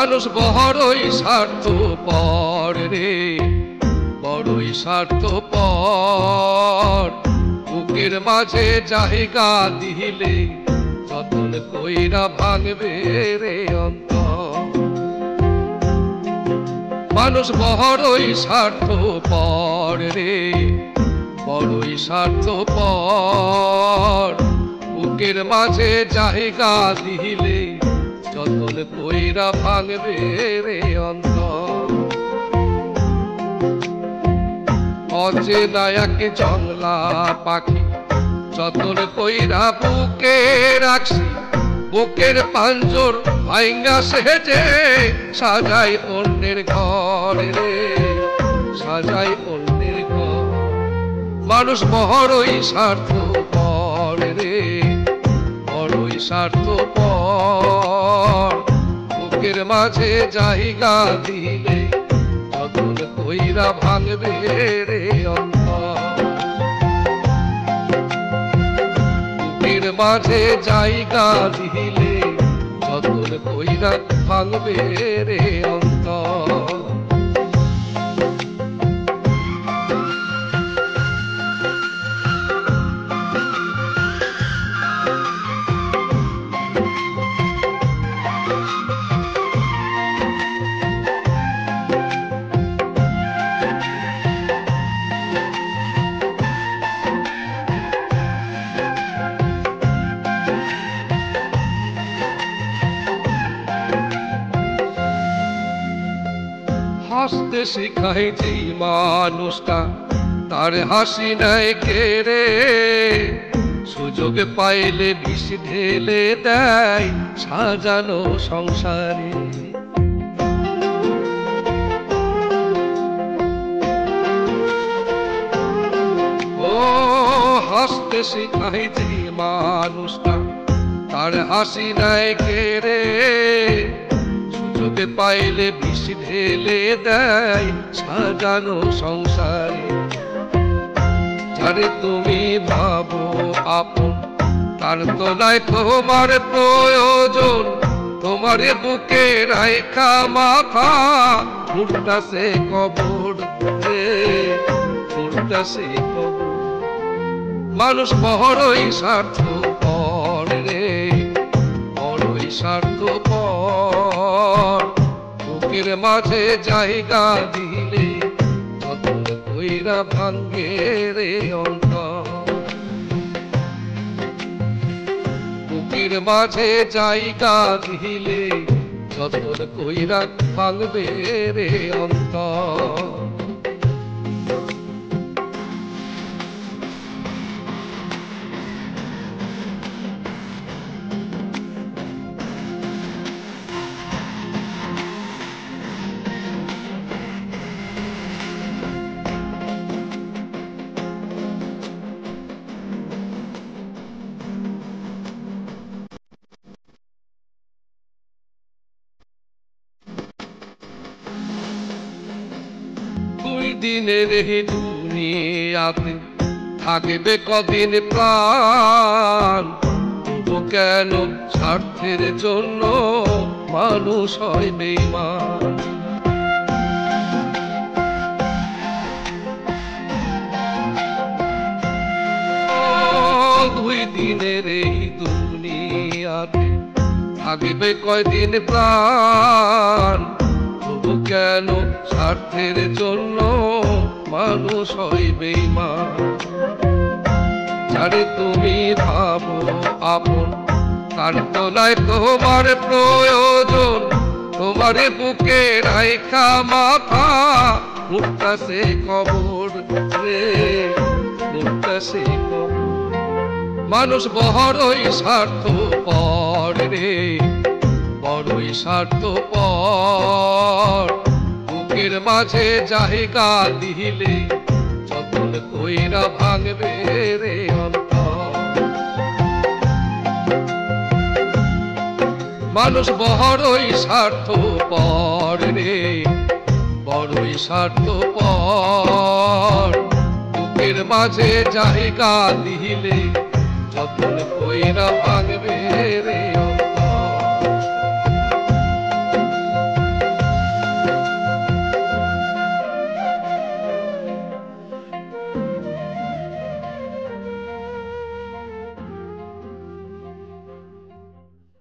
মানুষ বড়ই স্বার্থপর রে, বড়ই স্বার্থপর। বুকের মাঝে জায়গা দিলে যতন কইরা ভাঙবে রে অন্তর। মানুষ বড়ই স্বার্থপর রে, বড়ই স্বার্থপর। বুকের মাঝে জায়গা দিলে যতন কইরা ভাঙবে রে অন্তর। অচেনা এক জংলা পাখি যতন কইরা বুকে রাখছি, বুকের পাঞ্জর ভাঙ্গা সেজে সাজাই অন্যের ঘর রে, সাজাই অন্যের ঘর। মানুষ বড়ই স্বার্থপর রে, বড়ই স্বার্থপর। বুকের মাঝে জায়গা দিলে যতন কইরা ভাঙবে রে অন্তর। বুকের মাঝে জায়গা দিলে যতন কইরা ভাঙবে রে অন্তর। হাসতে শিখাই যেই মানুষটা তার হাসি নাই কেড়ে, সুযোগ পাইলে বিষ ঢেলে দেয় সাজানো সংসারে। ও হাসতে শিখাই যেই মানুষটা তার হাসি নাই কেড়ে, সুযোগে পাইলে বিষ ঢেলে দেয় সাজানো সংসারে। যারে তুমি ভাবো আপন তার তো নাই তোমার প্রয়োজন, তোমারে বুকে রাখা মাথা উঠতাছে কবর রে, উঠতাছে কবর। মানুষ বড়ই স্বার্থপর রে, বড়ই স্বার্থপর। বুকের মাঝে জায়গা দিলে যতন কইরা ভাঙবে রে অন্তর। বুকের মাঝে জায়গা দিলে যতন কইরা ভাঙবে রে অন্তর। দুই দিনের এই দুনিয়াতে থাকবে কদিন প্রাণ, তবু কেন স্বার্থের জন্য মানুষ হয় বেঈমান। দুই দিনের এই দুনিয়াতে থাকবে কয়দিন প্রাণ, তবু কেন স্বার্থের জন্য মানুষ হয় বেঈমান। যারে তুমি ভাবো আপন তার তো নাই তোমার প্রয়োজন, তোমারে বুকে রাখা মাথা উঠতাছে কবর রে, উঠতাছে কবর। মানুষ বড়ই স্বার্থপর রে, বড়ই স্বার্থপর। বুকের মাঝে জায়গা দিলে যতন কইরা ভাঙবে রে অন্তর। মানুষ বড়ই স্বার্থপর রে, বড়ই স্বার্থপর। বুকের মাঝে জায়গা দিলে যতন কইরা ভাঙবে রে।